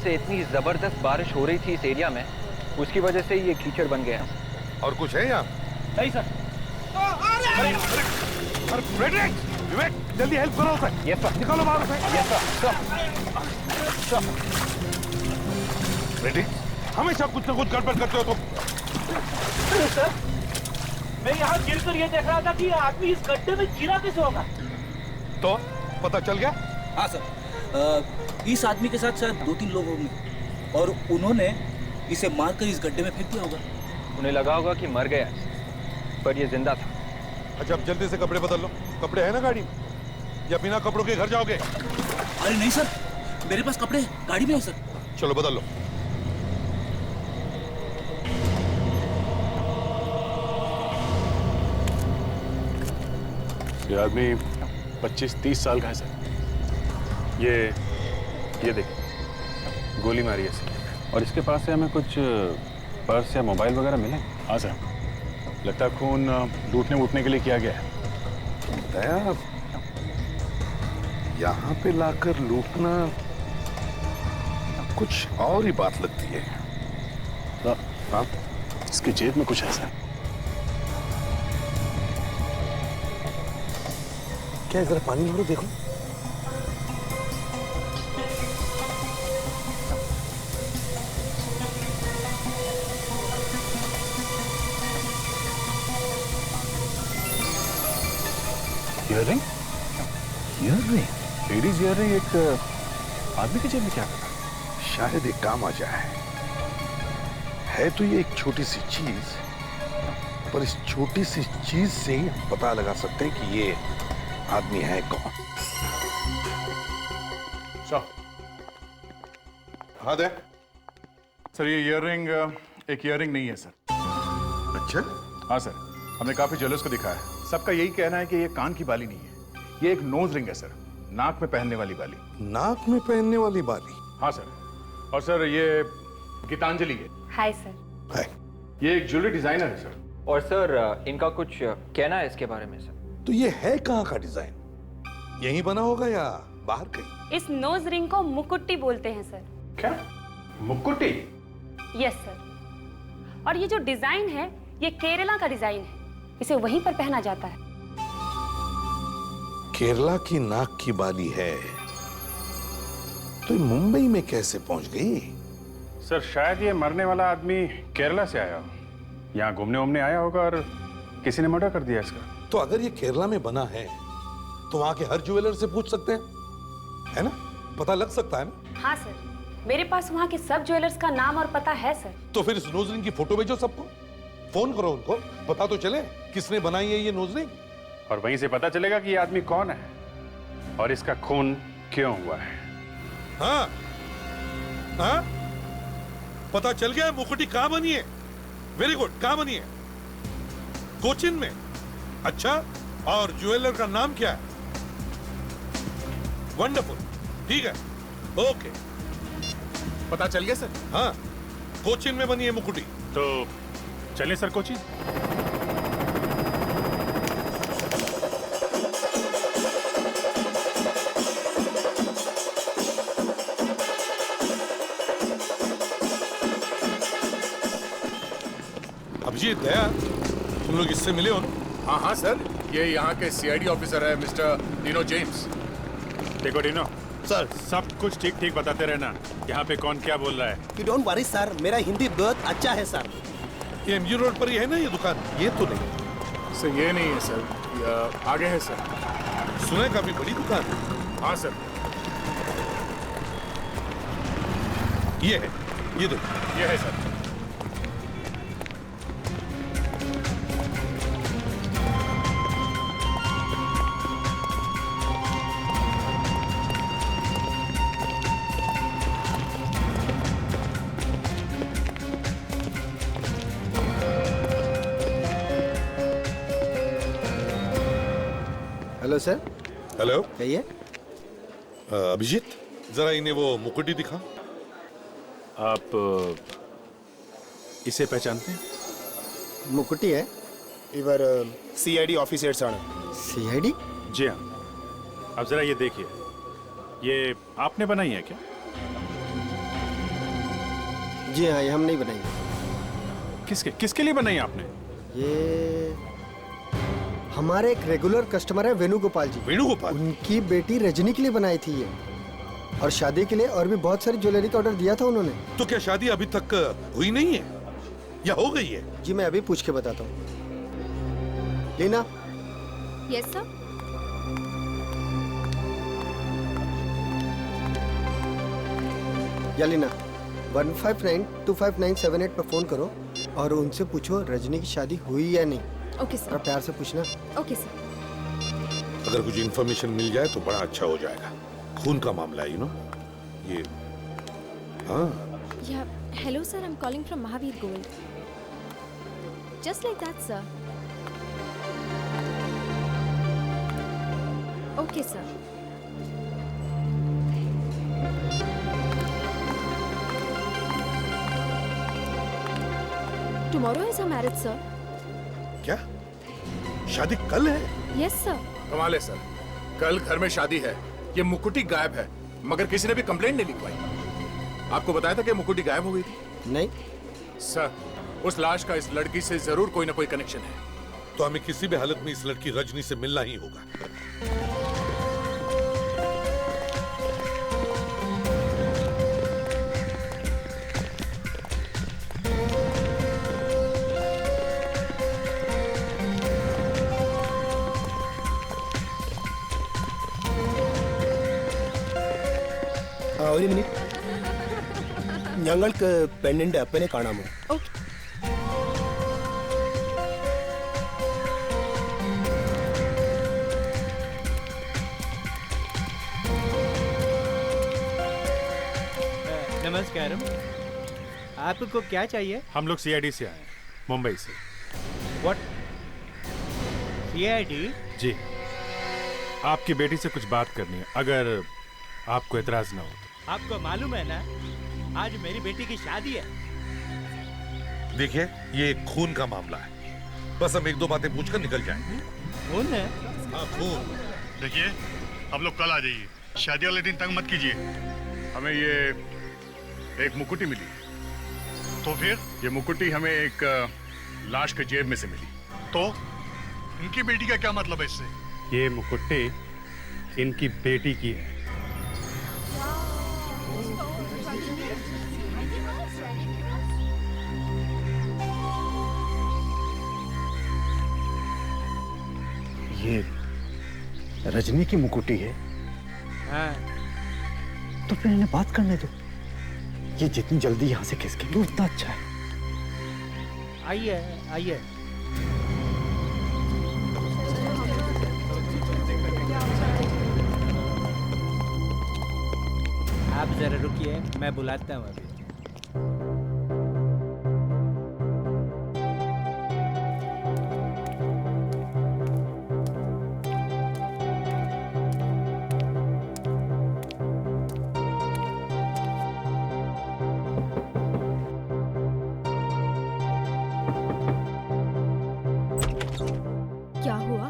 से इतनी जबरदस्त बारिश हो रही थी इस एरिया में, उसकी वजह से ये कीचड़ बन गया। और कुछ है यहाँ? नहीं सर। फ्रेडरिक, विवेक, जल्दी हेल्प करो उसे। Yes sir. निकालो बाहर उसे। Yes sir. सर। फ्रेडरिक, हमेशा कुछ ना कुछ गड़बड़ करते हो तुम। सर, मैं यहाँ गिरकर ये देख रहा था कि आदमी इस गड्ढे में गिरा कैसे होगा। तो पता चल गया? हाँ सर, इस आदमी के साथ शायद 2-3 लोग होंगे और उन्होंने इसे मारकर इस गड्ढे में फेंक दिया होगा। उन्हें लगा होगा कि मर गया, पर ये जिंदा था। अच्छा, अब जल्दी से कपड़े बदल लो। कपड़े हैं ना गाड़ी में, या बिना कपड़ों के घर जाओगे? अरे नहीं सर, मेरे पास कपड़े गाड़ी में है सर। चलो बदल लो। ये आदमी 25-30 साल का है सर। ये देखिए, गोली मारी है सर। और इसके पास से हमें कुछ पर्स या मोबाइल वगैरह मिले? हाँ सर, लगता है खून लूटने वूटने के लिए किया गया है। दया, यहाँ पे लाकर लूटना कुछ और ही बात लगती है। हाँ, इसकी जेब में कुछ है सर। क्या जरा पानी मारो, देखो। ईयररिंग? ईयररिंग? लेडीज ईयररिंग एक आदमी की जेब में क्या करता? शायद एक काम आ जाए। है तो ये एक छोटी सी चीज, पर इस छोटी सी चीज से ही हम पता लगा सकते हैं कि ये आदमी है कौन। हाँ दे। सर, ये ईयररिंग एक ईयररिंग नहीं है सर। अच्छा? हाँ सर, हमने काफी ज्वेलर्स को दिखाया है, सबका यही कहना है कि ये कान की बाली नहीं है, ये एक नोज रिंग है सर, नाक में पहनने वाली बाली। नाक में पहनने वाली बाली? हाँ सर। और सर, ये गीतांजलि है। Hi sir. है। ये एक ज्वेलरी डिजाइनर है सर। और सर, इनका कुछ कहना है इसके बारे में सर। तो ये है कहाँ का डिजाइन? यहीं बना होगा या बाहर कहीं? इस नोज रिंग को मुकुट्टी बोलते हैं सर। क्या? मुकुट्टी? Yes sir. और ये जो डिजाइन है, ये केरला का डिजाइन है, इसे वहीं पर पहना जाता है। केरला की नाक की बाली है, तो ये मुंबई में कैसे पहुंच गई? सर, शायद ये मरने वाला आदमी केरला से आया हो, यहाँ घूमने वूमने आया होगा और किसी ने मर्डर कर दिया इसका। तो अगर ये केरला में बना है, तो वहां के हर ज्वेलर से पूछ सकते हैं, है ना? पता लग सकता है ना? हाँ सर, मेरे पास वहाँ के सब ज्वेलर्स का नाम और पता है सर। तो फिर इस नोज रिंग की फोटो भेजो सबको, फोन करो उनको, पता तो चले किसने बनाई है ये नोज रिंग। और वहीं से पता चलेगा कि ये आदमी कौन है और इसका खून क्यों हुआ है। हाँ हाँ, पता चल गया मुकुटी कहाँ बनी है। वेरी गुड, कहाँ बनी है? कोचिन में। अच्छा, और ज्वेलर का नाम क्या है? वंडरफुल, ठीक है, ओके। पता चल गया सर? हाँ, कोचिन में बनी है मुकुटी। तो चलिए सर कोची। अभिजीत, दया, तुम लोग इससे मिले हो ना? हाँ सर, ये यहाँ के सीआईडी ऑफिसर है मिस्टर डिनो जेम्स। देखो डिनो सर, सब कुछ ठीक ठीक बताते रहना, यहाँ पे कौन क्या बोल रहा है। You don't worry सर, मेरा हिंदी बहुत अच्छा है सर। ये एमजी रोड पर ही है ना ये दुकान? ये तो नहीं। सर ये नहीं है सर, ये आगे है सर। सुना है काफी बड़ी दुकान है। हाँ सर। ये है, ये देखो। ये है सर। Hello sir. हेलो, कहिए। अभिजीत, जरा इन्हें वो मुकुटी दिखा। आप इसे पहचानते हैं? मुकुटी है। इवर सीआईडी ऑफिसर्स आना। सीआईडी? जी हाँ। अब जरा ये देखिए, ये आपने बनाई है क्या? जी हाँ, ये हम नहीं बनाएंगे। किसके लिए बनाई आपने? ये हमारे एक रेगुलर कस्टमर है वेणुगोपाल जी। वेणुगोपाल? उनकी बेटी रजनी के लिए बनाई थी ये, और शादी के लिए और भी बहुत सारी ज्वेलरी का ऑर्डर दिया था उन्होंने। तो क्या शादी अभी तक हुई नहीं है या हो गई है? जी मैं अभी पूछ के बताता हूँ। लीना। Yes sir. या लीना, 15925978 पर फोन करो और उनसे पूछो रजनी की शादी हुई या नहीं। ओके और सर। प्यार से पूछना। Okay sir. अगर कुछ इन्फॉर्मेशन मिल जाए तो बड़ा अच्छा हो जाएगा। खून का मामला है, ये। हाँ। या hello sir, I am calling from Mahavir gold. Just like that sir. Okay sir. Tomorrow is a marriage sir. क्या शादी कल है? Yes sir. कमाल है सर, कल घर में शादी है, ये मुकुटी गायब है, मगर किसी ने भी कंप्लेंट नहीं लिखवाई। आपको बताया था कि मुकुटी गायब हो गई थी? नहीं सर, उस लाश का इस लड़की से जरूर कोई ना कोई कनेक्शन है। तो हमें किसी भी हालत में इस लड़की रजनी से मिलना ही होगा। ഒരു മിനിറ്റ്, ഞങ്ങൾക്ക് പെണ്ണിന്റെ അപ്പനെ കാണാമോ? ओके। नमस्कारम। आपको क्या चाहिए? हम लोग सीआईडी से आए हैं, मुंबई से। व्हाट? सीआईडी? जी, आपकी बेटी से कुछ बात करनी है, अगर आपको एतराज ना हो तो। आपको मालूम है ना, आज मेरी बेटी की शादी है। देखिए, ये एक खून का मामला है, बस हम एक दो बातें पूछकर निकल जाएंगे। खून है? हाँ, खून। देखिए, आप लोग कल आ जाइए, शादी वाले दिन तंग मत कीजिए। हमें ये एक मुकुटी मिली, तो फिर ये मुकुटी हमें एक लाश के जेब में से मिली। तो इनकी बेटी का क्या मतलब है इससे? ये मुकुट्टी इनकी बेटी की है। ये रजनी की मुकुटी है? हाँ। तो फिर इन्हें बात करने दो। ये जितनी जल्दी यहाँ से खिसकेंगे उतना अच्छा है। आइए आइए। आप जरा रुकिए, मैं बुलाता हूँ अभी। क्या हुआ?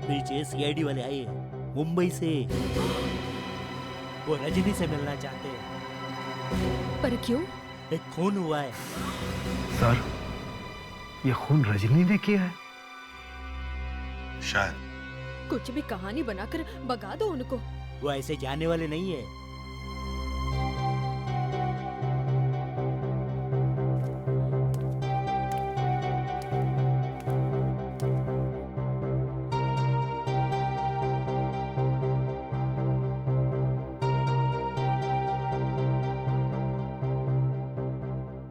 पीछे सीआईडी वाले आए मुंबई से, वो रजनी से मिलना चाहते हैं। पर क्यों? एक खून हुआ है। सर, ये खून रजनी ने किया है? शायद। कुछ भी कहानी बनाकर भगा दो उनको। वो ऐसे जाने वाले नहीं है।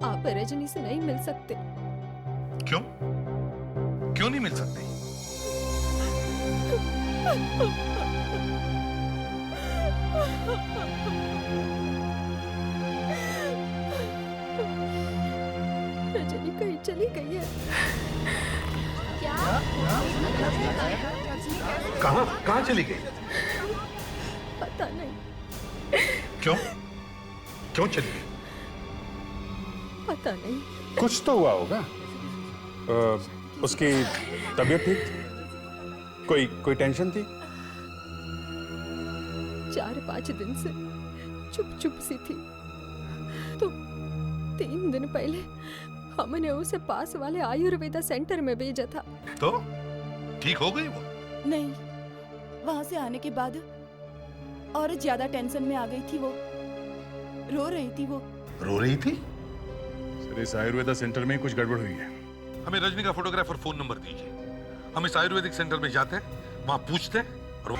आप रजनी से नहीं मिल सकते। क्यों? क्यों नहीं मिल सकते? रजनी कहीं चली गई है। क्या? कहाँ चली गई? पता नहीं। क्यों? क्यों चली गई? पता नहीं। कुछ तो हुआ होगा। उसकी तबीयत ठीक थी? कोई टेंशन थी? 4-5 दिन से चुप चुप सी थी, तो 3 दिन पहले हमने उसे पास वाले आयुर्वेदा सेंटर में भेजा था। तो ठीक हो गई वो? नहीं, वहां से आने के बाद और ज्यादा टेंशन में आ गई थी वो। रो रही थी वो। रो रही थी? सर इस आयुर्वेदा सेंटर में कुछ गड़बड़ हुई है। हमें रजनी का फोटोग्राफर फोन नंबर दीजिए। हम इस आयुर्वेदिक सेंटर में जाते हैं, वहां पूछते हैं और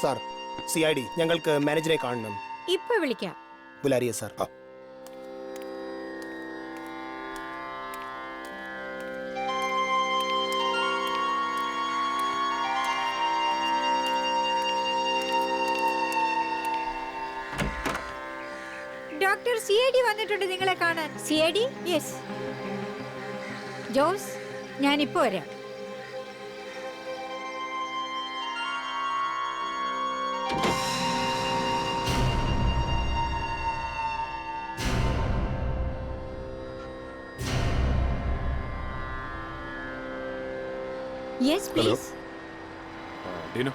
സാർ CID ഞങ്ങൾക്ക് മാനേജറെ കാണണം. ഇപ്പൊ വിളിക്കാം. ബുലാരിയ സാർ. ഡോക്ടർ CID വന്നിട്ടുണ്ട് നിങ്ങളെ കാണാൻ. CID? യെസ്. ജോസ്, ഞാൻ ഇപ്പോ വരാം. Yes, please. डीनो,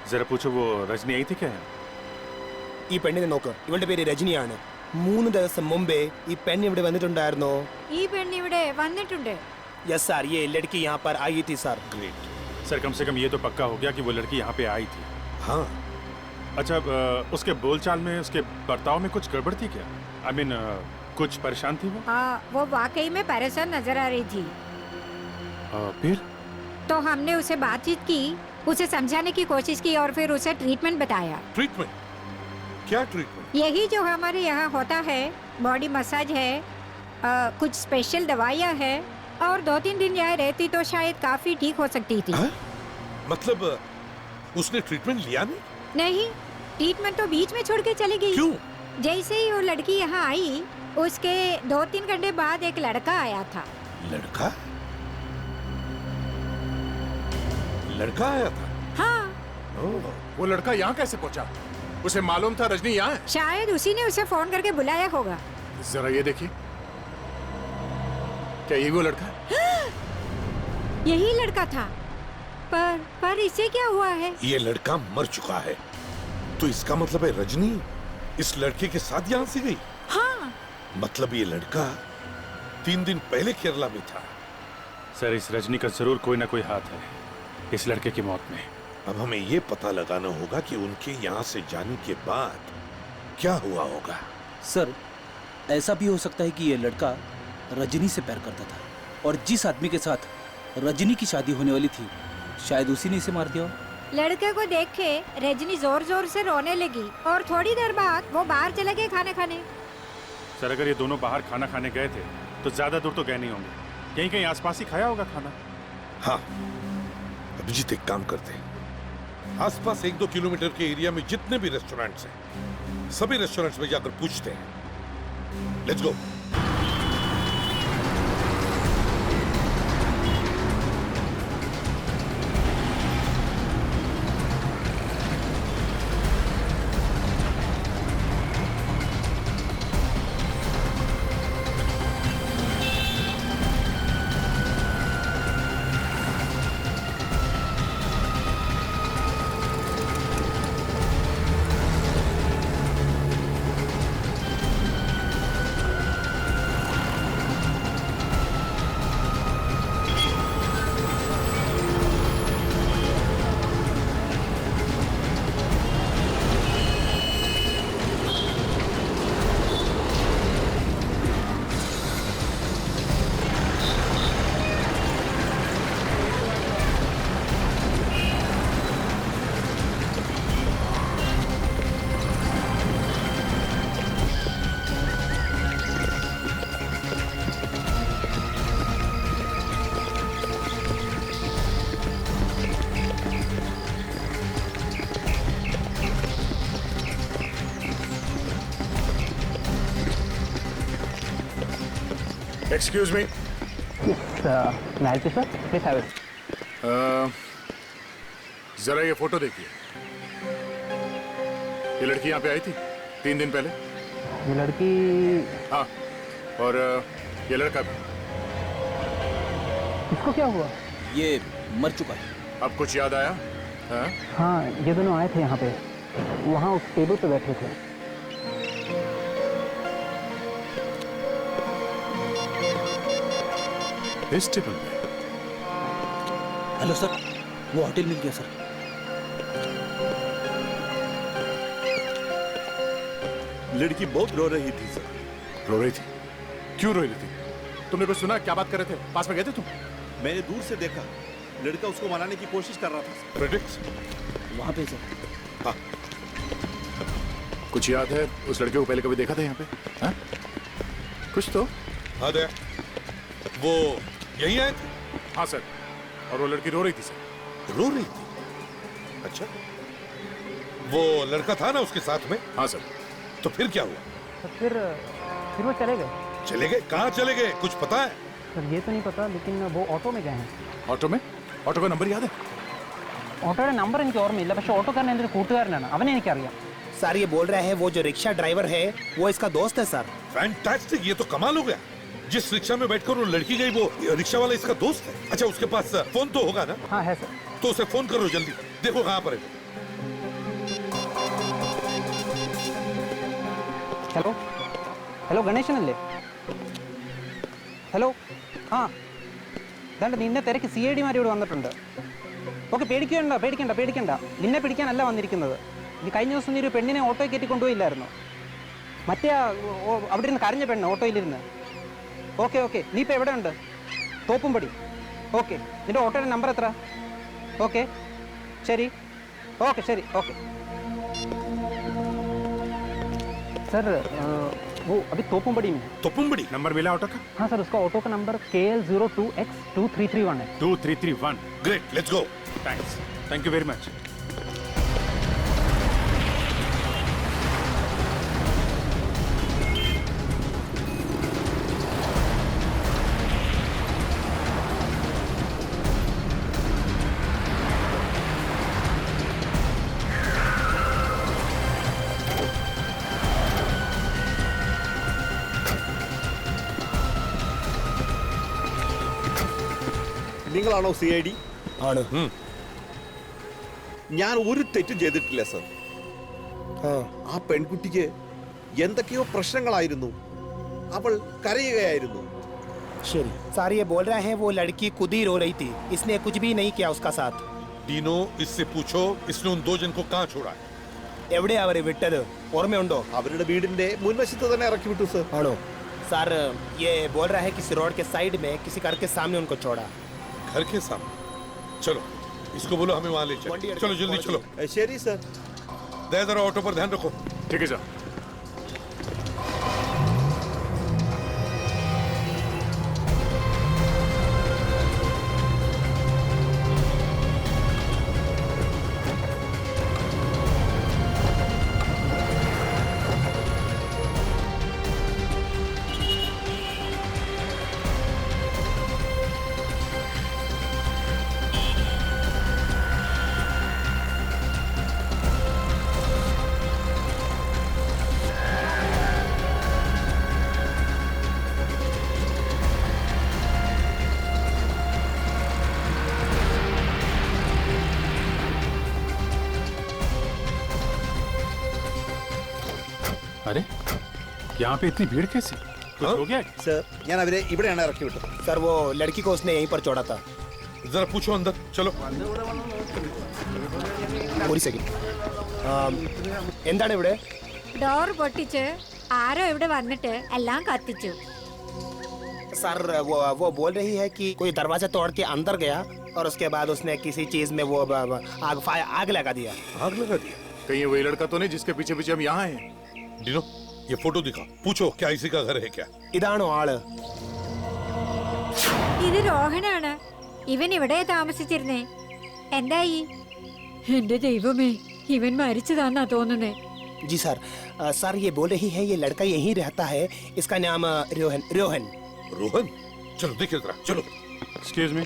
जरा पूछो वो रजनी आई थी क्या? ഈ പെണ്ണിനെ നോക്ക്. ഇവളുടെ പേര് രജനിയാണ്. 3 ദിവസം മുമ്പേ ഈ പെണ്ണ് ഇവിടെ വന്നിട്ടുണ്ടായിരുന്നോ? ഈ പെണ്ണ് ഇവിടെ വന്നിട്ടുണ്ട്. യെസ് സാർ, ये लड़की यहाँ पर आई थी सर. ग्रेट सर, कम से कम ये तो पक्का हो गया कि वो लड़की यहाँ पे आई थी. हाँ. अच्छा, उसके बोलचाल में, उसके बर्ताव में कुछ गड़बड़ थी क्या? आई मीन कुछ परेशान थी वो? हाँ, वो वाकई में परेशान नजर आ रही थी. फिर तो हमने उसे बातचीत की, उसे समझाने की कोशिश की और फिर उसे ट्रीटमेंट बताया. ट्रीटमेंट? क्या ट्रीटमेंट? यही जो हमारे यहाँ होता है, बॉडी मसाज है, कुछ स्पेशल दवाइयाँ है और 2-3 दिन यहाँ रहती तो शायद काफी ठीक हो सकती थी. मतलब उसने ट्रीटमेंट लिया नहीं? नहीं, ट्रीटमेंट तो बीच में छोड़ के चली गई. क्यों? जैसे ही वो लड़की यहाँ आई, उसके 2-3 घंटे बाद एक लड़का आया था. लड़का? लड़का आया था? हाँ. वो लड़का यहाँ कैसे पहुँचा? उसे मालूम था रजनी यहाँ है? शायद उसी ने उसे फोन करके बुलाया होगा. जरा ये देखिए, क्या ये वो लड़का है? यही लड़का था. पर इसे क्या हुआ है? ये लड़का मर चुका है. तो इसका मतलब है रजनी इस लड़के के साथ यहाँ से गई? हाँ. मतलब ये लड़का 3 दिन पहले केरला में था. सर, इस रजनी का जरूर कोई ना कोई हाथ है इस लड़के की मौत में. अब हमें ये पता लगाना होगा कि उनके यहाँ से जाने के बाद क्या हुआ होगा. सर, ऐसा भी हो सकता है कि ये लड़का रजनी से प्यार करता था और जिस आदमी के साथ रजनी की शादी होने वाली थी, शायद उसी ने इसे मार दिया. लड़के को देख के रजनी जोर जोर से रोने लगी और थोड़ी देर बाद वो बाहर चले गए खाना खाने. सर, अगर ये दोनों बाहर खाना खाने गए थे तो ज्यादा दूर तो गए नहीं होंगे. कहीं कहीं आसपास ही खाया होगा खाना. हाँ, अभिजीत एक काम करते हैं, आसपास 1-2 किलोमीटर के एरिया में जितने भी रेस्टोरेंट्स हैं, सभी रेस्टोरेंट्स में जाकर पूछते हैं. Let's go. Excuse me. जरा ये फोटो देखिए। ये लड़की यहाँ पे आई थी 3 दिन पहले। ये लड़की? हाँ, और ये लड़का भी। इसको क्या हुआ? ये मर चुका है। अब कुछ याद आया? हाँ? हाँ, ये दोनों आए थे यहाँ पे, वहाँ उस टेबल पे बैठे थे। इस टेबल पे? हेलो सर, वो होटल मिल गया सर। लड़की बहुत रो रही थी सर। रो रही थी? क्यों रो रही थी? तुमने कुछ सुना? क्या बात कर रहे थे? पास में गए थे तुम? मैंने दूर से देखा, लड़का उसको मनाने की कोशिश कर रहा था। प्रेडिक्ट वहाँ पे सर। हाँ। कुछ याद है? उस लड़के को पहले कभी देखा था यहाँ पे? हाँ? कुछ तो? हाँ दे। वो यहीं आए थे? हाँ सर। और वो लड़की रो रही थी सर। रो रही थी? अच्छा। वो लड़का था ना उसके साथ में? हाँ सर। तो फिर क्या हुआ? तो फिर वो चले गए। चले गए? कहाँ चले गए? कुछ पता है? सर ये तो नहीं पता, लेकिन वो ऑटो में गए हैं। ऑटो में? ऑटो का नंबर याद है? ഓട്ടോയുടെ നമ്പർ എനിക്ക് ഓർമ്മയില്ല, പക്ഷെ ഓട്ടോക്കാരൻ എൻ്റെ ഒരു കൂട്ടുകാരനാണ്, അവനെ എനിക്കറിയാം। सर ये बोल रहे हैं वो जो रिक्शा ड्राइवर है वो इसका दोस्त है सर। फैंटास्टिक, ये तो कमाल हो गया। जिस रिक्शा में बैठकर वो लड़की गई वो रिक्शा वाला इसका दोस्त है। अच्छा, उसके पास फोन तो होगा ना? हाँ है सर। तो उसे फोन करो जल्दी, देखो कहाँ पर है। Hello hello ഗണേശനല്ലേ? ഹലോ ആ ദാണ്ട് നിന്നെ തിരക്ക് CID മാരിയോട് വന്നിട്ടുണ്ട്. ഓക്കെ, പേടിക്കണ്ട പേടിക്കണ്ട പേടിക്കണ്ട, നിന്നെ പിടിക്കാനല്ല വന്നിരിക്കുന്നത്. നീ കഴിഞ്ഞ ദിവസം നീ ഒരു പെണ്ണിനെ ഓട്ടോയിൽ കയറ്റി കൊണ്ടുപോയില്ലായിരുന്നു? മറ്റേ അവിടെ ഇരുന്ന് കരഞ്ഞ പെണ്ണ് ഓട്ടോയിലിരുന്ന്. ഓക്കെ ഓക്കെ, നീ ഇപ്പോൾ എവിടെ ഉണ്ട്? തോപ്പുംപടി. ഓക്കെ, നിന്റെ ഓട്ടോയുടെ നമ്പർ എത്ര? ഓക്കെ ശരി, ഓക്കെ ശരി, ഓക്കെ सर। वो अभी तोपुमबड़ी में। तोपुमबड़ी? नंबर मिला ऑटो का? हाँ सर, उसका ऑटो का नंबर KL02X2331 है। 2331। Great, let's go. Thanks, thank you very much. നിങ്ങളാണോ CID? ആണ്. ഞാൻ ഒരു തെറ്റും ചെയ്തിട്ടില്ല സർ. ആ പെൺകുട്ടിക്ക് എന്തൊക്കെയോ പ്രശ്നങ്ങളായിരുന്നു, അവൾ കരയുകയായിരുന്നു. शरी सर ये बोल रहे हैं वो लड़की खुद ही रो रही थी, इसने कुछ भी नहीं किया उसका साथ। डीनो, इससे पूछो इसने उन 2 जन को कहाँ छोड़ा है? എവിടെ അവരെ വിട്ടത് ഓർമ്മയുണ്ടോ? അവരുടെ വീടിന്റെ മുൻവശത്ത് തന്നെ ഇറക്കി വിട്ടു സർ. ആണോ? सर ये बोल रहा है किसी रोड के साइड में किसी घर के सामने उनको छोड़ा। घर के सामने? चलो इसको बोलो हमें वहां ले चलो। चलो जल्दी चलो। ശരി സർ. दे जरा ऑटो पर ध्यान रखो। ठीक है सर। अरे यहाँ पे इतनी भीड़ कैसे? कुछ हो गया? സർ ഞാൻ അവരെ ഇവിടെയാണ് ഇറക്കി വിട്ടത്. सर वो लड़की को उसने यहीं पर छोड़ा था। जरा पूछो अंदर। चलो ഒരു സെക്കൻഡ്. എന്താണ് ഇവിടെ? ഡോർ പൊട്ടിച്ച് ആരോ ഇവിടെ വന്നിട്ട് എല്ലാം കത്തിച്ചു. सर वो बोल रही है कि कोई दरवाजा तोड़ के अंदर गया और उसके बाद उसने किसी चीज में वो आग लगा दिया। आग लगा दिया? कहीं वही लड़का तो नहीं जिसके पीछे पीछे हम यहाँ हैं? डीनो, ये फोटो दिखा, पूछो क्या इसी का घर है क्या? ഇതാണോ ആള്? ഇത് രോഹനാണ്. ഇവൻ ഇവിടെ താമസിച്ചിരുന്നേ. എന്തായി? എന്റെ ദൈവമേ, ഇവൻ മരിച്ചതാന്നാ തോന്നുന്നേ. जी सर, सर ये बोल रही है ये लड़का यहीं रहता है, इसका नाम रोहन। रोहन रोहन, चलो देखिए जरा, चलो। Excuse me.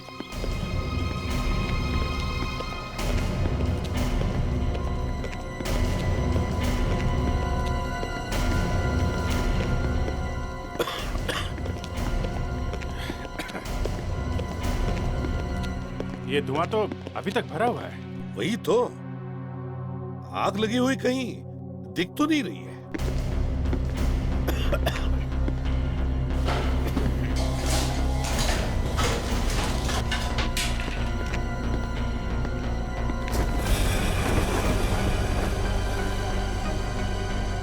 ये धुआं तो अभी तक भरा हुआ है। वही तो, आग लगी हुई कहीं दिख तो नहीं रही है।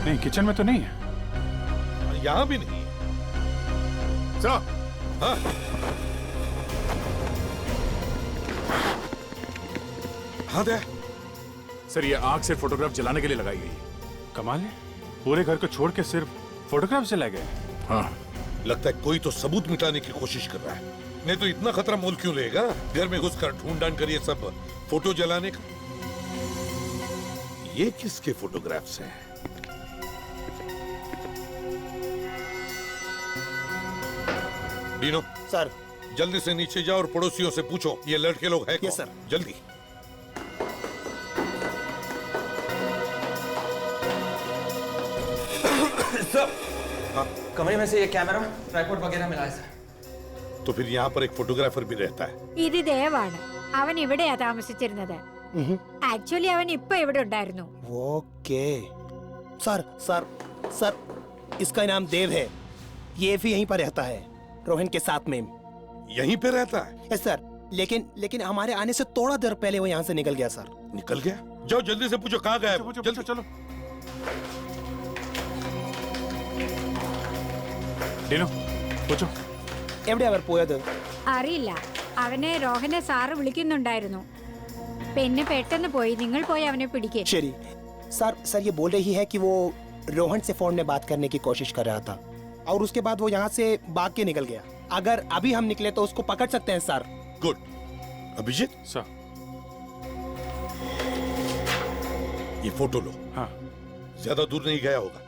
नहीं, किचन में तो नहीं है। यहां भी नहीं है। चलो। हाँ। हाँ दे। सर, ये आग सिर्फ फोटोग्राफ जलाने के लिए लगाई गई है। कमाल है, पूरे घर को छोड़ के सिर्फ फोटोग्राफ जलाए गए। हाँ, लगता है कोई तो सबूत मिटाने की कोशिश कर रहा है। नहीं तो इतना खतरा मोल क्यों लेगा? घर में घुसकर ढूंढ ढांड कर ये सब फोटो जलाने का। ये किसके फोटोग्राफ्स हैं? डीनो सर, जल्दी से नीचे जाओ और पड़ोसियों से पूछो ये लड़के लोग हैं कौन? Yes sir. जल्दी। हाँ। कमरे में से ये कैमरा ट्राइपॉड वगैरह मिला है सर। तो फिर यहाँ पर एक फोटोग्राफर भी रहता है। ഇത് ദേവാണ്. അവൻ ഇവിടെയാ താമസിച്ചിരുന്നത്. ആക്ച്വലി അവൻ ഇപ്പൊ ഇവിടെ ഉണ്ടായിരുന്നു. ओके। सर सर सर, इसका नाम देव है। ये भी यहीं पर रहता है, रोहन के साथ में। यहीं पे रहता है? यस सर, लेकिन हमारे आने से थोड़ा देर पहले वो यहाँ से निकल गया सर। निकल गया? जाओ जल्दी से पूछो कहाँ गया। जल्दी चलो। ഡീനോ, പൂച്ചോ. എവിടെ അവർ പോയത്? അറിയില്ല. അവനെ രോഹനെ സാറ് വിളിക്കുന്നുണ്ടായിരുന്നു. പിന്നെ പെട്ടെന്ന് പോയി. നിങ്ങൾ പോയി അവനെ പിടിക്കേ. ശരി सर, ये बोल रही है कि वो रोहन से फोन में बात करने की कोशिश कर रहा था और उसके बाद वो यहाँ से भाग के निकल गया। अगर अभी हम निकले तो उसको पकड़ सकते हैं सर। गुड। अभिजीत सर, ये फोटो लो। हाँ। ज्यादा दूर नहीं गया होगा।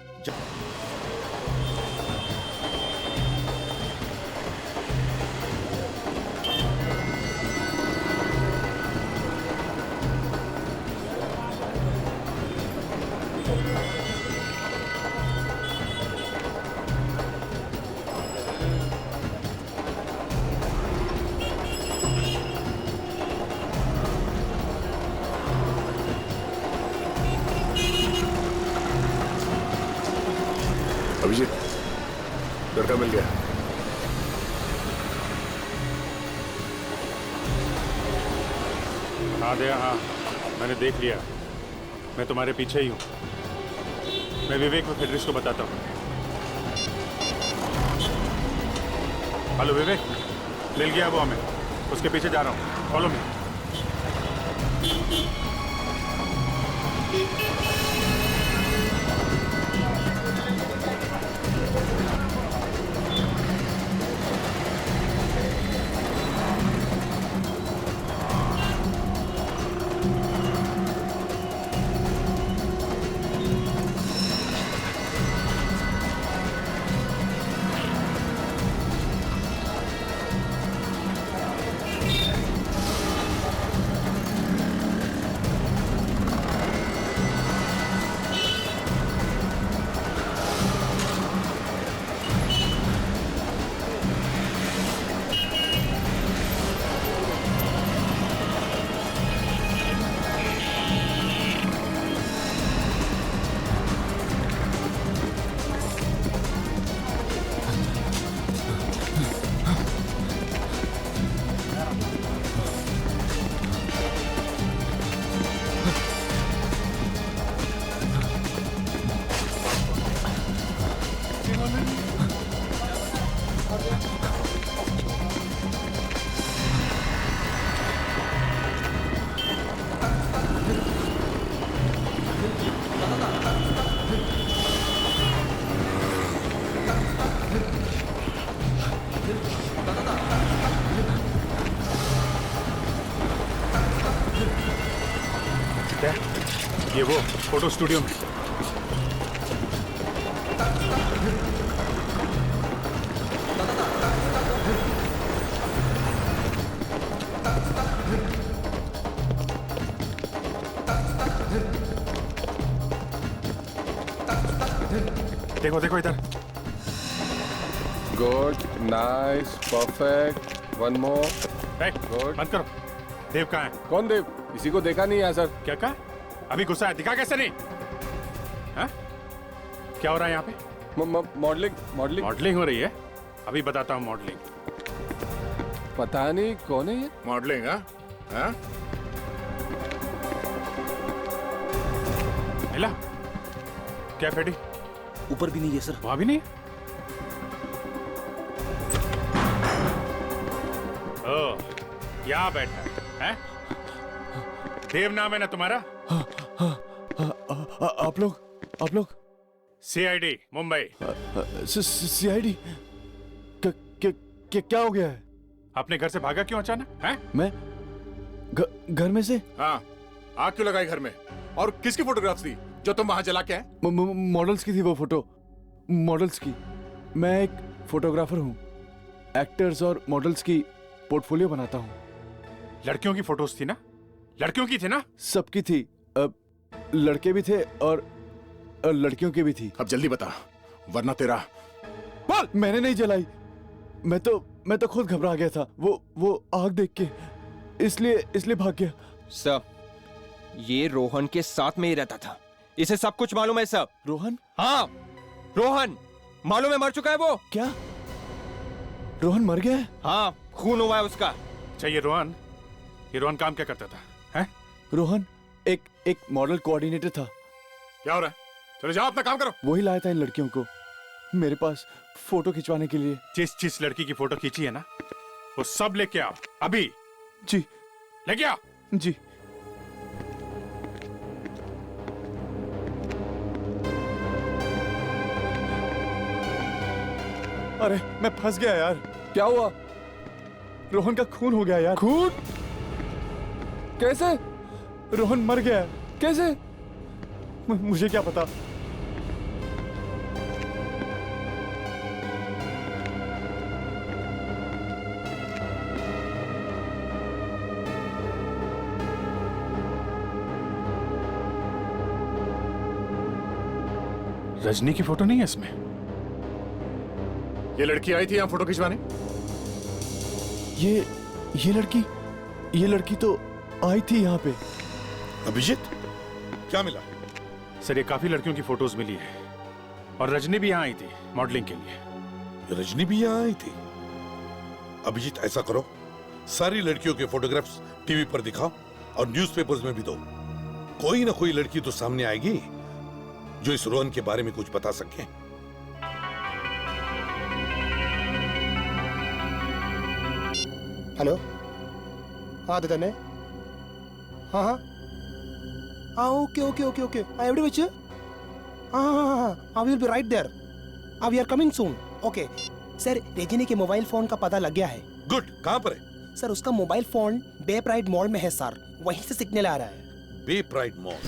अभिजीत, लड़का मिल गया। हाँ दया, हाँ मैंने देख लिया। मैं तुम्हारे पीछे ही हूँ। मैं विवेक और फेडरिस को बताता हूँ। हेलो विवेक, मिल गया वो हमें। उसके पीछे जा रहा हूँ, फॉलो मी। ये वो फोटो स्टूडियो में। देखो देखो इधर। Good, nice, perfect, one more. Good. बंद करो। देव कहाँ है? कौन देव? किसी को देखा नहीं है सर। क्या कहा? अभी गुस्सा है, दिखा कैसे नहीं? हाँ? क्या हो रहा है यहाँ पे? मॉडलिंग मॉडलिंग मॉडलिंग हो रही है? अभी बताता हूँ मॉडलिंग। पता नहीं कौन है ये। मॉडलिंग? हाँ? मिला? क्या फेडी? ऊपर भी नहीं है सर। वहां भी नहीं? ओ, यहाँ बैठा है? देव नाम है ना तुम्हारा? आप लोग सीआईडी मुंबई। सीआईडी? क्या हो गया है? अपने घर से भागा क्यों अचानक? हैं? मैं घर में से? हाँ, आग क्यों लगाई घर में? और किसकी फोटोग्राफ्स थी जो तुम वहां जला के आए? मॉडल्स की थी वो फोटो, मॉडल्स की। मैं एक फोटोग्राफर हूँ, एक्टर्स और मॉडल्स की पोर्टफोलियो बनाता हूँ। लड़कियों की फोटोज थी ना? लड़कियों की थी ना? सबकी थी, लड़के भी थे और लड़कियों की भी थी। अब जल्दी बता, वरना तेरा बोल। मैंने नहीं जलाई, मैं तो खुद घबरा गया था, वो आग देख के, इसलिए भाग गया। सर, ये रोहन के साथ में ही रहता था, इसे सब कुछ मालूम है। सब रोहन? हाँ, रोहन मालूम है, मर चुका है वो। क्या? रोहन मर गया है? हाँ, खून हुआ है उसका। अच्छा, ये रोहन काम क्या करता था? हैं? रोहन एक मॉडल कोऑर्डिनेटर था। क्या हो रहा है? चलो जाओ, अपना काम करो। वही लाया था इन लड़कियों को मेरे पास फोटो खिंचवाने के लिए। जिस लड़की की फोटो खींची है ना, वो सब लेके आओ अभी। जी। लेके आओ। जी। अरे मैं फंस गया यार। क्या हुआ? रोहन का खून हो गया यार। खून? कैसे? रोहन मर गया। कैसे? मुझे क्या पता। रजनी की फोटो नहीं है इसमें। ये लड़की आई थी यहाँ फोटो खिंचवाने? ये लड़की तो आई थी यहाँ पे। अभिजीत, क्या मिला? सर, ये काफी लड़कियों की फोटोज मिली है और रजनी भी यहाँ आई थी मॉडलिंग के लिए। रजनी भी यहाँ आई थी? अभिजीत, ऐसा करो, सारी लड़कियों के फोटोग्राफ्स टीवी पर दिखाओ और न्यूज़पेपर्स में भी दो। कोई ना कोई लड़की तो सामने आएगी जो इस रोहन के बारे में कुछ बता सके। हेलो, हाँ दादा ने, हाँ ओके आई एवरी विच, हाँ we will be right there, we are coming soon. Okay sir, Rajni के मोबाइल फोन का पता लग गया है। गुड, कहाँ पर है? सर, उसका मोबाइल फोन बे प्राइड मॉल में है सर, वहीं से सिग्नल आ रहा है। बे प्राइड मॉल?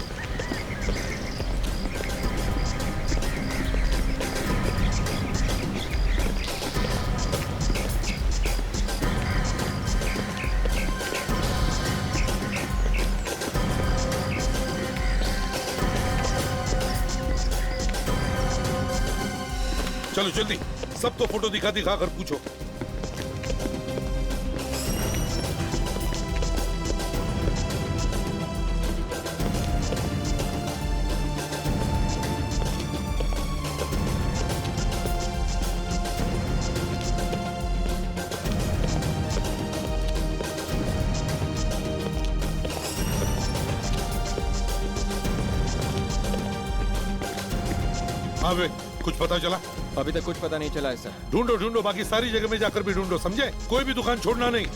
चलो जल्दी, सबको फोटो दिखा कर पूछो। हाँ वे, कुछ पता चला? अभी तक कुछ पता नहीं चला है सर। ढूंढो, बाकी सारी जगह में जाकर भी ढूंढो, समझे? कोई भी दुकान छोड़ना नहीं।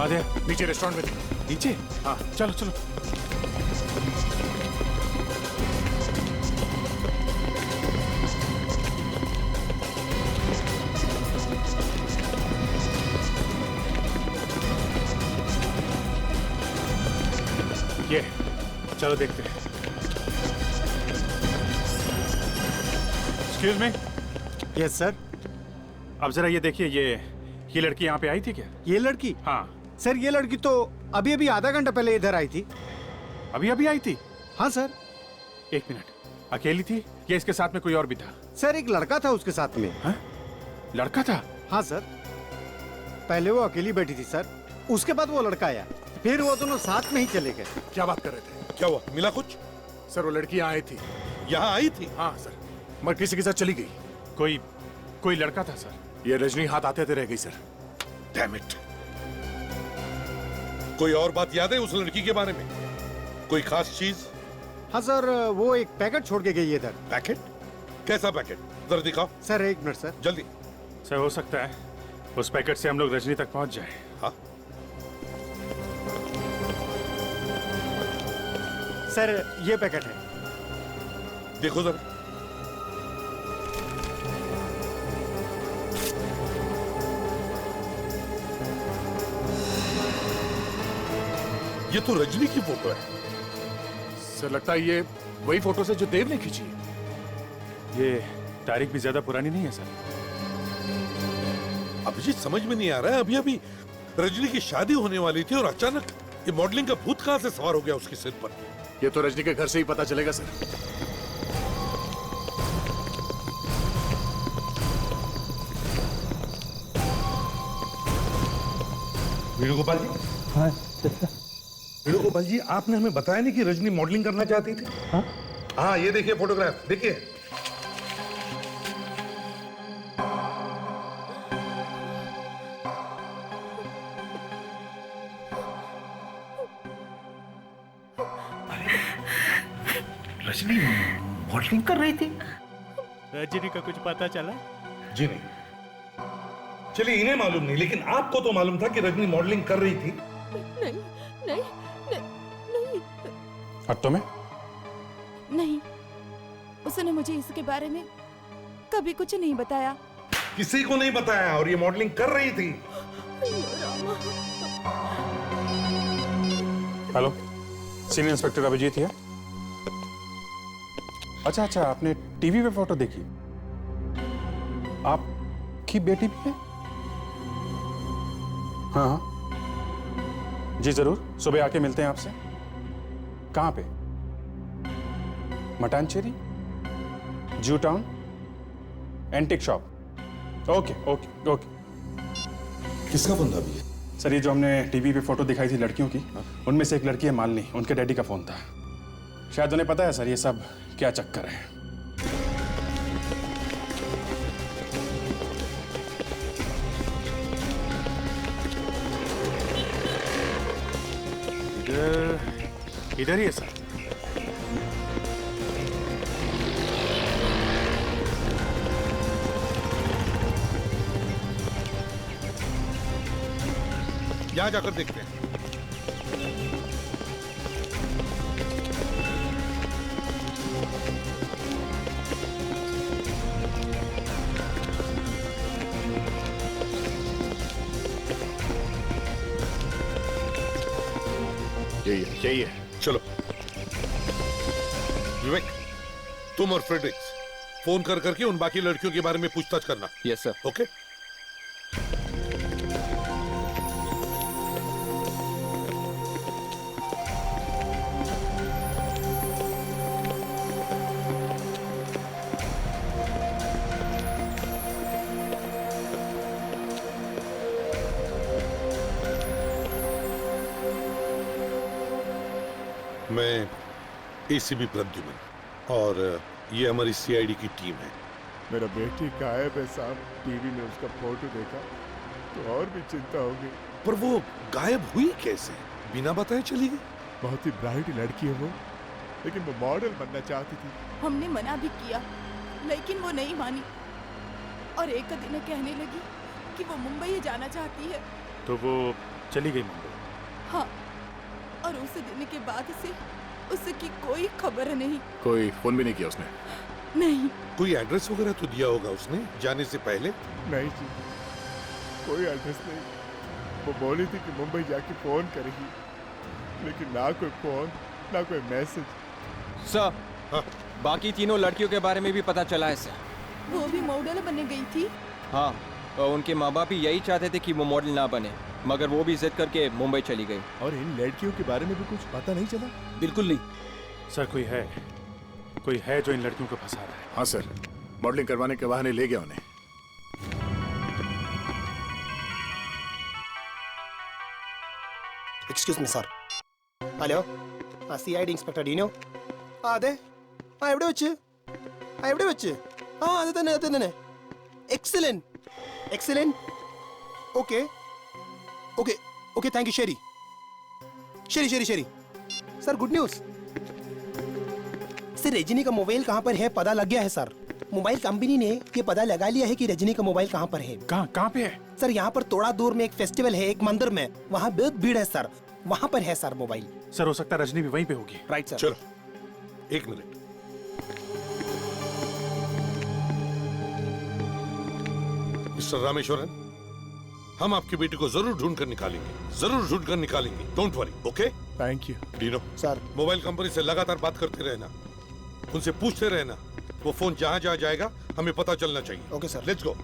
आधे नीचे रेस्टोरेंट में। नीचे? हाँ, चलो चलो। ये चलो देखते हैं। Excuse me. Yes sir. अब जरा ये देखिए, ये लड़की यहाँ पे आई थी क्या? ये लड़की? हाँ सर, ये लड़की तो अभी अभी आधा घंटा पहले इधर आई थी। अभी अभी आई थी? हाँ सर। एक मिनट, अकेली थी या इसके साथ में कोई और भी था? सर, एक लड़का था उसके साथ में। हाँ? लड़का था? हाँ सर, पहले वो अकेली बैठी थी सर, उसके बाद वो लड़का आया, फिर वो दोनों साथ में ही चले गए। क्या बात कर रहे थे? क्या हुआ, मिला कुछ? सर, वो लड़की यहाँ आई थी। यहाँ आई थी? हाँ सर, मगर किसी के साथ चली गई। कोई लड़का था सर? ये रजनी हाथ आते आते रह गई सर। Damn it. कोई और बात याद है उस लड़की के बारे में? कोई खास चीज? हाँ सर, वो एक पैकेट छोड़ के गई है इधर। पैकेट? कैसा पैकेट? जरा दिखाओ। सर एक मिनट सर। जल्दी। सर, हो सकता है उस पैकेट से हम लोग रजनी तक पहुंच जाए। हाँ सर, ये पैकेट है, देखो जरा। ये तो रजनी की फोटो है। सर, लगता है ये वही फोटो से जो देव ने खींची है। ये तारीख भी ज्यादा पुरानी नहीं है सर। अभिजीत, समझ में नहीं आ रहा है, अभी अभी रजनी की शादी होने वाली थी और अचानक ये मॉडलिंग का भूत कहां से सवार हो गया उसके सिर पर? ये तो रजनी के घर से ही पता चलेगा सर। वेणुगोपाल जी। हाँ वेणुगोपाल जी, आपने हमें बताया नहीं कि रजनी मॉडलिंग करना चाहती थी? हाँ, ये देखिए फोटोग्राफ, देखिए। रजनी मॉडलिंग कर रही थी? रजनी का कुछ पता चला? जी नहीं। चलिए, इन्हें मालूम नहीं, लेकिन आपको तो मालूम था कि रजनी मॉडलिंग कर रही थी। नहीं नहीं नहीं, नहीं। अब तुम्हें? नहीं, उसने मुझे इसके बारे में कभी कुछ नहीं बताया। किसी को नहीं बताया, और ये मॉडलिंग कर रही थी। हेलो, सीनियर इंस्पेक्टर अभिजीत है। अच्छा, आपने टीवी पे फोटो देखी? आपकी बेटी भी है? हाँ, जी जरूर, सुबह आके मिलते हैं आपसे। कहाँ पे? मटानचेरी, जू town, antique shop. Okay okay okay. किसका बंदा भी है? सर, ये जो हमने टीवी पे फोटो दिखाई थी लड़कियों की, उनमें से एक लड़की है मालिनी, उनके डैडी का फोन था। शायद उन्हें पता है सर ये सब क्या चक्कर है। इधर ही है सर। यहां जाकर देखते हैं। यही है। चलो विवेक, तुम और फ्रेडरिक्स फोन कर करके उन बाकी लड़कियों के बारे में पूछताछ करना। Yes sir. ओके। मैं एसीपी प्रद्युमन और ये हमारी सीआईडी की टीम है। मेरा बेटी गायब है साहब। टीवी में उसका फोटो देखा तो और भी चिंता हो गई। पर वो गायब हुई कैसे? बिना बताए चली गई? बहुत ही ब्राइट लड़की है वो, लेकिन वो मॉडल बनना चाहती थी। हमने मना भी किया, लेकिन वो नहीं मानी और एक दिन कहने लगी कि वो मुंबई जाना चाहती है। तो वो चली गई मुंबई? हाँ, और उस दिन के बाद से उसकी कोई खबर नहीं। कोई फोन भी नहीं किया उसने? नहीं। कोई एड्रेस वगैरह तो दिया होगा उसने जाने से पहले? नहीं जी, कोई एड्रेस नहीं। वो बोली थी कि मुंबई जाके फोन करेगी, लेकिन ना कोई फोन ना कोई मैसेज। सर, बाकी तीनों लड़कियों के बारे में भी पता चला है सर। वो भी मॉडल बनने गई थी। हाँ, और उनके माँ बाप ही यही चाहते थे कि वो मॉडल ना बने, मगर वो भी जिद करके मुंबई चली गई। और इन लड़कियों के बारे में भी कुछ पता नहीं चला? बिल्कुल नहीं सर। कोई है जो इन लड़कियों को फंसा रहा है। हाँ सर, मॉडलिंग करवाने के बहाने ले गया उन्हें। Excuse me, sir. Hello? CID Inspector Dino? അതെ എവിടെ വെച്ച് അത് തന്നെ എക്സലന്റ് ഓക്കെ താങ്ക് യു ശരി sir good news sir Rajni का मोबाइल कहाँ पर है पता लग गया है सर मोबाइल कंपनी ने ये पता लगा लिया है कि रजनी का मोबाइल कहाँ पर है। कहाँ पे है सर? यहाँ पर थोड़ा दूर में एक फेस्टिवल है, एक मंदिर में, वहाँ बहुत भीड़ है सर, वहाँ पर है सर मोबाइल। सर हो सकता है रजनी भी वहीं पे होगी। Right sir. चलो 1 मिनट। मिस्टर रामेश्वरन, हम आपकी बेटी को जरूर ढूंढ कर निकालेंगे, don't worry. Okay, thank you. Dino sir, mobile company से लगातार बात करते रहना, उनसे पूछते रहना, वो फोन जहां जाएगा हमें पता चलना चाहिए। Okay sir. Let's go.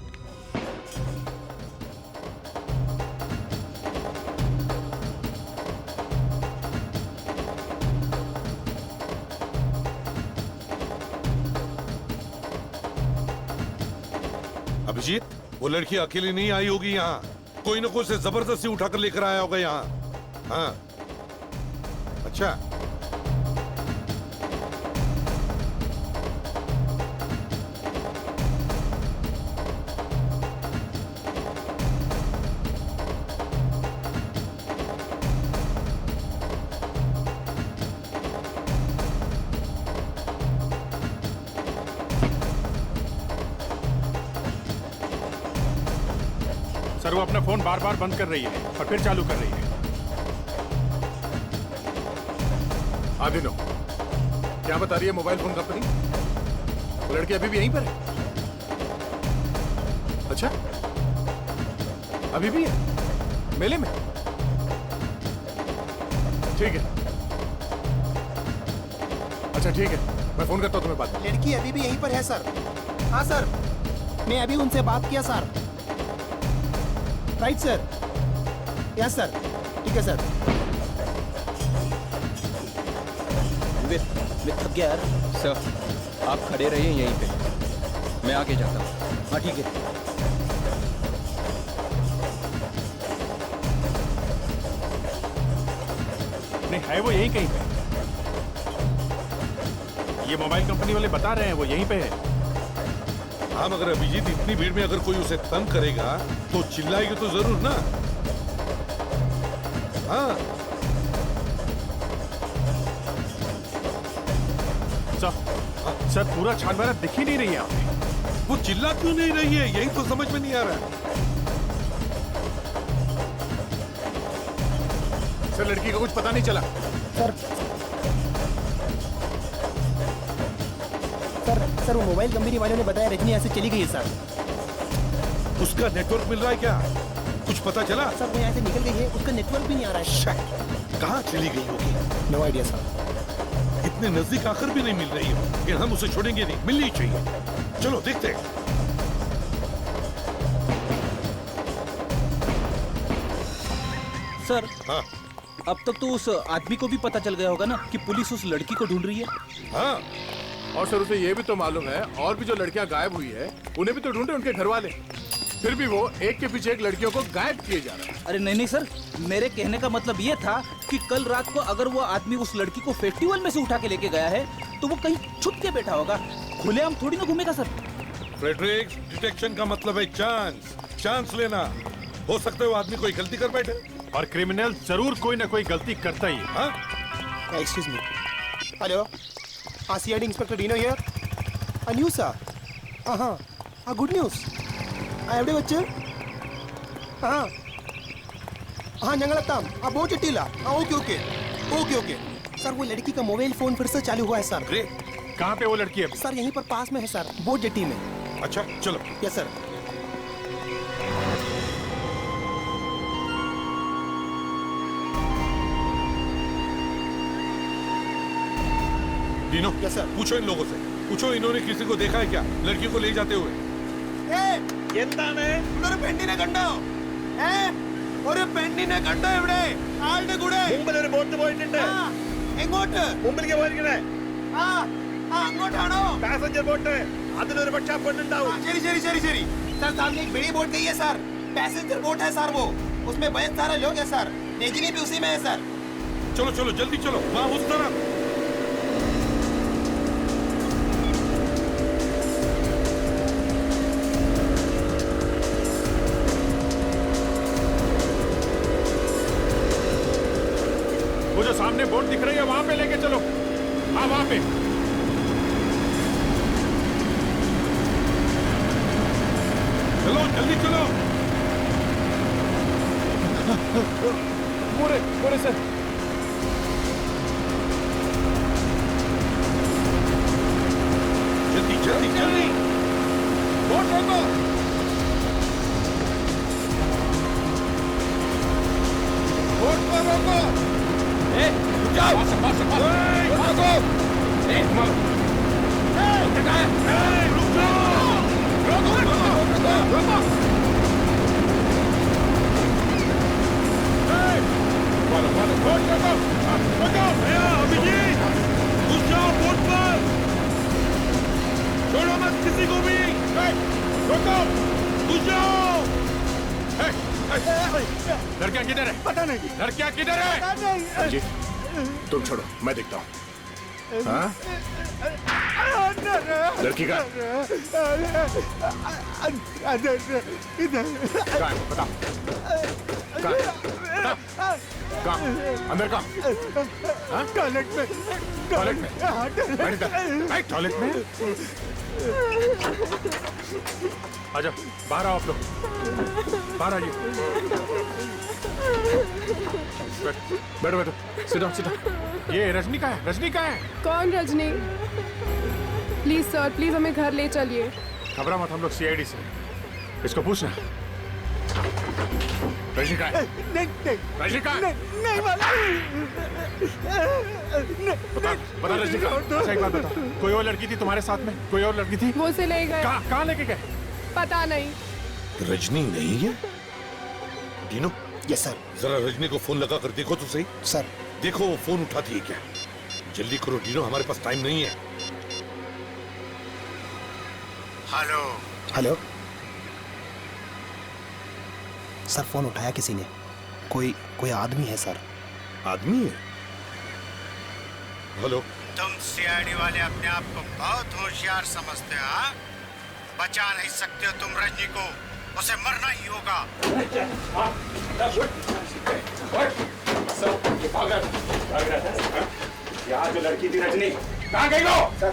Abhijeet, वो लड़की अकेली नहीं आई होगी यहाँ, कोई ना कोई उसे जबरदस्ती उठाकर लेकर आया होगा यहाँ। हाँ, अच्छा। सर वो अपना फोन बार बार बंद कर रही है और फिर चालू कर रही है। आदिनो, क्या बता रही है मोबाइल फोन कंपनी? वो लड़की अभी भी यहीं पर है? अच्छा, अभी भी है मेले में? ठीक है, अच्छा ठीक है, मैं फोन करता हूँ तुम्हें बाद में। लड़की अभी भी यहीं पर है सर। हाँ सर, मैं अभी उनसे बात किया sir. Right sir, yes sir, ठीक है सर। मैं थक गया यार। सर, आप खड़े रहिए यहीं पे, मैं आगे जाता हूँ। हाँ ठीक है। नहीं है वो यहीं कहीं पे। ये मोबाइल कंपनी वाले बता रहे हैं वो यहीं पे है। हाँ, मगर अभिजीत, इतनी भीड़ में अगर कोई उसे तंग करेगा तो चिल्लाएगी तो जरूर ना। हाँ सर पूरा छान मारा दिख ही नहीं रही है। वो चिल्ला क्यों नहीं रही है, यही तो समझ में नहीं आ रहा है। सर लड़की का कुछ पता नहीं चला। सर वो मोबाइल कंपनी वालों ने बताया रजनी यहाँ से चली गई है सर। उसका नेटवर्क मिल रहा है क्या, कुछ पता चला? सर वो यहाँ से निकल गई है, उसका नेटवर्क भी नहीं आ रहा है। कहाँ चली गई होगी? No idea sir. इतने नजदीक आकर भी नहीं मिल रही हो, लेकिन हम उसे छोड़ेंगे नहीं, मिलनी चाहिए। चलो देखते हैं। सर, हाँ, अब तक तो उस आदमी को भी पता चल गया होगा ना कि पुलिस उस लड़की को ढूंढ रही है। हाँ, और सर उसे ये भी तो मालूम है और भी जो लड़कियां गायब हुई है उन्हें भी तो ढूंढे उनके घर वाले, फिर भी वो एक के पीछे एक लड़कियों को गायब किए जा रहे हैं। अरे नहीं सर, मेरे कहने का मतलब ये था कि कल रात को अगर वो आदमी उस लड़की को फेस्टिवल में से उठा के लेके गया है तो वो कहीं छुप के बैठा होगा, खुलेआम थोड़ी ना घूमेगा सर। फ्रेडरिक, डिटेक्शन का मतलब है चांस लेना। हो सकता है वो आदमी कोई गलती कर बैठे, और क्रिमिनल जरूर कोई ना कोई गलती करता ही है। Excuse me, hello, CID inspector Dino here. News sir? हाँ, गुड न्यूज. എവിടെ വെച്ച്? ഞങ്ങളെത്താം. बहुत चिट्टीला. ओके. सर वो लड़की का मोबाइल फोन फिर से चालू हुआ है सर. कहाँ पे वो लड़की है? सर यहीं पर पास में है सर, बोट जेट्टी में. अच्छा चलो. Yes sir. डीनो, पूछो इन लोगों से, पूछो इन्होंने किसी को देखा है क्या लड़की को ले जाते हुए? എന്താണ് ഒരു പെണ്ണിനെ കണ്ടോ? ഒരു പെണ്ണിനെ കണ്ടോ ഇവിടെ? ആളുടെ കൂടെ മുമ്പിൽ ഒരു ബോട്ട് പോയിട്ടുണ്ട്. എങ്ങോട്ട്? മുമ്പിലേക്ക് പോയിരിക്കണേ. അങ്ങോട്ടാണോ? Passenger boat. അതിലൊരു പക്ഷേ പെണ്ണുണ്ടാവും. ശരി ശരി ശരി ശരി. सर सामने एक बड़ी बोट गई है सर. पैसेंजर बोट है सर वो. उसमें बहुत सारे लोग हैं सर. नेजिनी भी उसी में है सर. चलो चलो जल्दी चलो वहाँ उस तरफ. वो जो सामने बोट दिख रही है वहां पे लेके चलो. हाँ वहां पे. चलो जल्दी चलो. मोरे मोरे सर. जल्दी जल्दी जल्दी. बोट रोको. बोट को रोको. जाओ. रोको. छोड़ो मत किसी को भी. रुको. लड़कियां किधर है? पता नहीं. लड़कियां किधर है? जी तुम छोड़ो मैं देखता हूँ. हाँ? लड़की का इधर बताओ. कहाँ? अंदर कहाँ? टॉयलेट में. टॉयलेट में? टॉयलेट में? आजा बाहर आओ आप लोग. बाहर आइए. बैठो बैठो. सीधा सीधा. ये रजनी का है. रजनी का है. कौन रजनी? प्लीज सर प्लीज हमें घर ले चलिए. घबरा मत हम लोग सीआईडी से. इसको पूछना. रजनी का है. नहीं नहीं रजनी का है. नहीं वाला. बता बता रजनी का. अच्छा एक बात बता. कोई और लड़की थी तुम्हारे साथ में? कोई और लड़की थी? वो से ले गए. कहाँ लेके गए? पता नहीं. रजनी नहीं है. डीनो. Yes sir. जरा रजनी को फोन लगा कर देखो तो सही. सर देखो वो फोन उठाती है क्या. जल्दी करो डीनो हमारे पास टाइम नहीं है. हेलो. हेलो. सर फोन उठाया किसी ने. कोई आदमी है सर. आदमी है. हेलो. तुम सीआईडी वाले अपने आप को बहुत होशियार समझते हो. हाँ? बचा नहीं सकते हो तुम रजनी को. उसे मरना ही होगा. यहाँ जो लड़की थी रजनी कहाँ गई वो? सर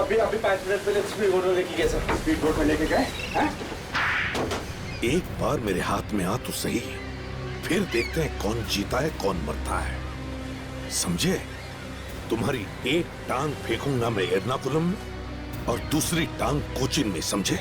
अभी 5 मिनट पहले स्पीड बोट में लेके गए सर. स्पीड बोट में लेके गए. एक बार मेरे हाथ में आ तो सही. फिर देखते हैं कौन जीता है कौन मरता है. समझे. तुम्हारी एक टांग फेंकूंगा मैं एर्नाकुलम में और दूसरी टांग कोचिन में. समझे.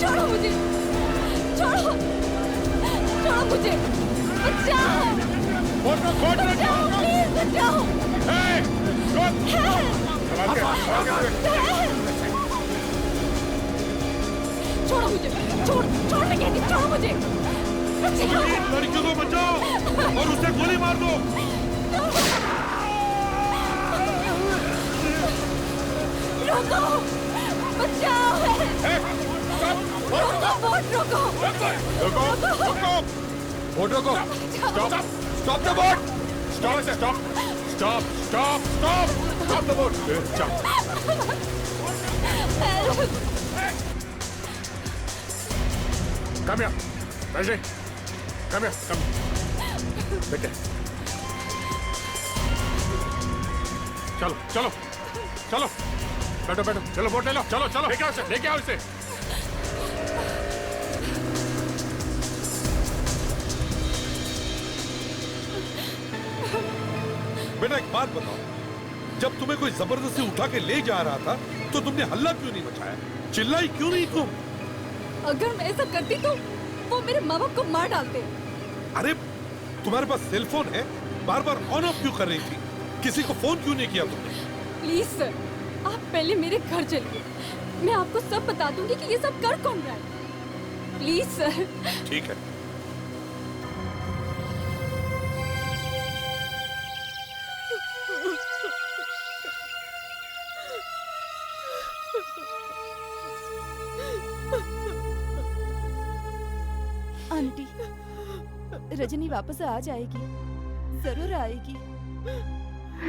छोड़ो मुझे, छोड़ो, छोड़ो मुझे, बचाओ, बचाओ, प्लीज बचाओ। छोड़ो मुझे, छोड़ने कहती, छोड़ो मुझे। लड़कियों को बचाओ और उसे गोली मार दो। रोको, बचाओ, रोको, बोट रोको, बोट रोको, stop the boat, stop the boat, Come here, Rajni, come here, come. बैठे। चलो, चलो, चलो, बैठो, बैठो, चलो बोट ले लो, चलो, चलो, लेके आओ इसे। बेटा एक बात बताओ, जब तुम्हें कोई जबरदस्ती उठा के ले जा रहा था तो तुमने हल्ला क्यों नहीं मचाया? चिल्लाई क्यों नहीं तुम? अगर मैं ऐसा करती तो वो मेरे माँ बाप को मार डालते। अरे तुम्हारे पास सेल फोन है, बार बार ऑन ऑफ क्यों कर रही थी? किसी को फोन क्यों नहीं किया तुमने? प्लीज सर, आप पहले मेरे घर चलिए, मैं आपको सब बता दूंगी कि ये सब कर कौन रहा है। Please sir. ठीक है। आंटी, रजनी वापस आ जाएगी, जरूर आएगी।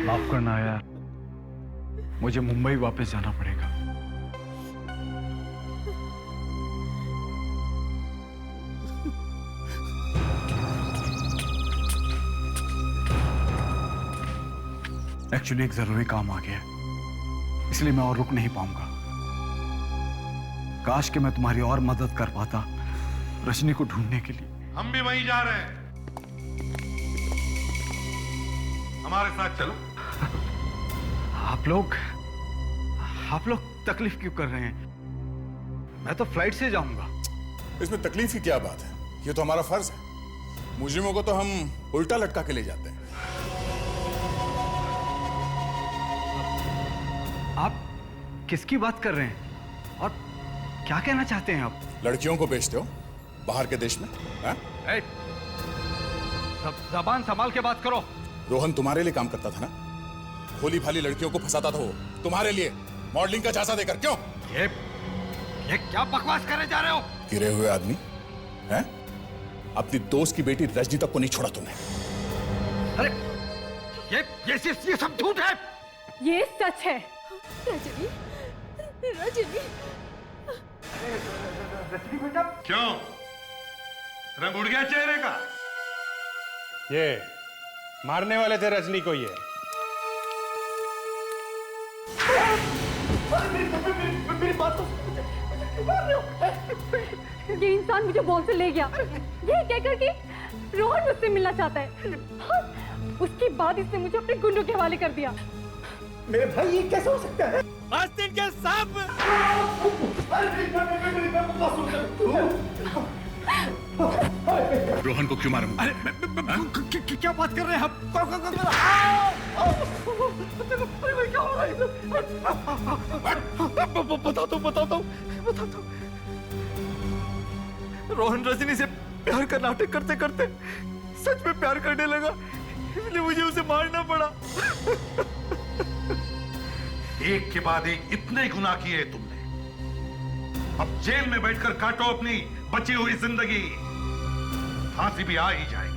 माफ करना यार, मुझे मुंबई वापस जाना पड़ेगा। एक्चुअली एक जरूरी काम आ गया है, इसलिए मैं और रुक नहीं पाऊंगा। काश कि मैं तुम्हारी और मदद कर पाता रजनी को ढूंढने के लिए। हम भी वहीं जा रहे हैं, हमारे साथ चलो। आप लोग तकलीफ क्यों कर रहे हैं? मैं तो फ्लाइट से जाऊंगा। इसमें तकलीफ की क्या बात है? ये तो हमारा फर्ज है। मुजरिमों को तो हम उल्टा लटका के ले जाते हैं। आप किसकी बात कर रहे हैं और क्या कहना चाहते हैं आप? लड़कियों को बेचते हो बाहर के देश में? जबान संभाल के बात करो। रोहन तुम्हारे लिए काम करता था ना? भोली भाली लड़कियों को फंसाता था वो, तुम्हारे लिए मॉडलिंग का झांसा देकर। क्यों? ये क्या बकवास करे जा रहे हो? गिरे हुए आदमी हैं? अपनी दोस्त की बेटी रजनी तक को नहीं छोड़ा तुमने। अरे ये सब झूठ है। ये सच है। रजनी, रजनी, क्यों? रंग उड़ गया चेहरे का? ये मारने वाले थे रजनी को। ये मेरी बात तो ये इंसान मुझे बॉल से ले गया, ये कहकर कि रोहन मुझसे मिलना चाहता है। उसके बाद इसने मुझे अपने गुंडों के हवाले कर दिया। मेरे भाई ये कैसे हो सकता है? आस्तीन के सांप। रोहन को क्यों मारा? अरे क्या बात कर रहे हैं आप? बता दो। रोहन रजनी से प्यार का नाटक करते करते सच में प्यार करने लगा, इसलिए मुझे उसे मारना पड़ा। एक के बाद एक इतने गुनाह किए तुमने, अब जेल में बैठकर काटो अपनी बची हुई जिंदगी। फांसी भी आ ही जाएगी।